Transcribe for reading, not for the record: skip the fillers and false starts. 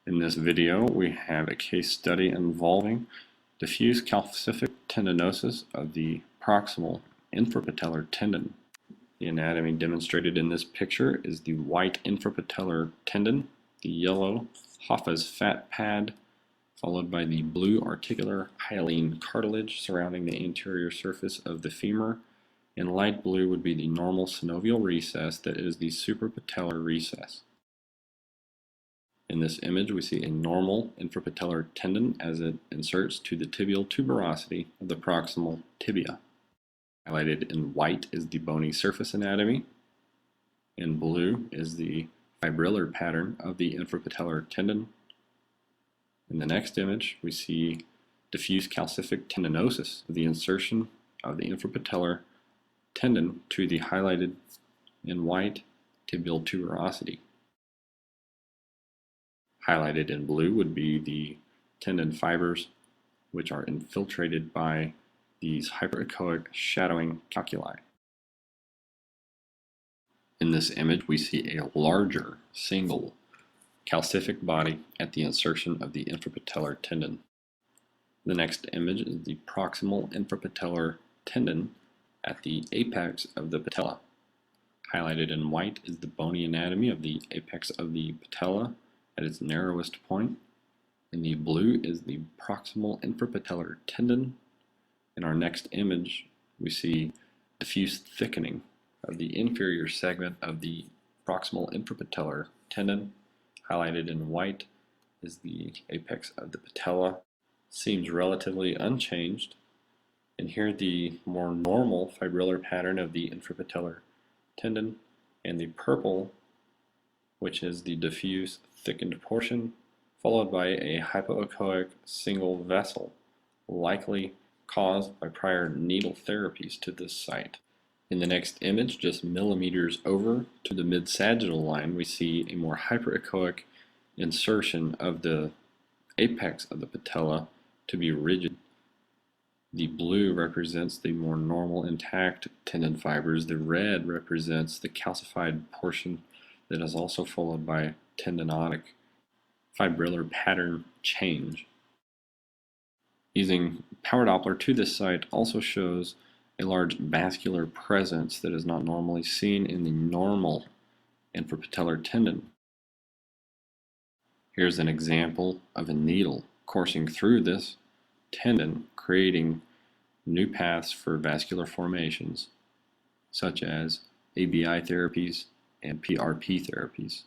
In this video, we have a case study involving diffuse calcific tendinosis of the proximal infrapatellar tendon. The anatomy demonstrated in this picture is the white infrapatellar tendon, the yellow Hoffa's fat pad, followed by the blue articular hyaline cartilage surrounding the anterior surface of the femur, and light blue would be the normal synovial recess that is the suprapatellar recess. In this image, we see a normal infrapatellar tendon as it inserts to the tibial tuberosity of the proximal tibia. Highlighted in white is the bony surface anatomy. In blue is the fibrillar pattern of the infrapatellar tendon. In the next image, we see diffuse calcific tendinosis, the insertion of the infrapatellar tendon to the highlighted in white tibial tuberosity. Highlighted in blue would be the tendon fibers, which are infiltrated by these hyperechoic shadowing calculi. In this image, we see a larger single calcific body at the insertion of the infrapatellar tendon. The next image is the proximal infrapatellar tendon at the apex of the patella. Highlighted in white is the bony anatomy of the apex of the patella at its narrowest point. In the blue is the proximal infrapatellar tendon. In our next image, we see diffuse thickening of the inferior segment of the proximal infrapatellar tendon. Highlighted in white is the apex of the patella. Seems relatively unchanged. And here the more normal fibrillar pattern of the infrapatellar tendon, and the purple, which is the diffuse thickened portion, followed by a hypoechoic single vessel, likely caused by prior needle therapies to this site. In the next image, just millimeters over to the mid-sagittal line, we see a more hyperechoic insertion of the apex of the patella to be rigid. The blue represents the more normal intact tendon fibers. The red represents the calcified portion that is also followed by tendinotic fibrillar pattern change. Using power Doppler to this site also shows a large vascular presence that is not normally seen in the normal infrapatellar tendon. Here's an example of a needle coursing through this tendon, creating new paths for vascular formations, such as ABI therapies and PRP therapies.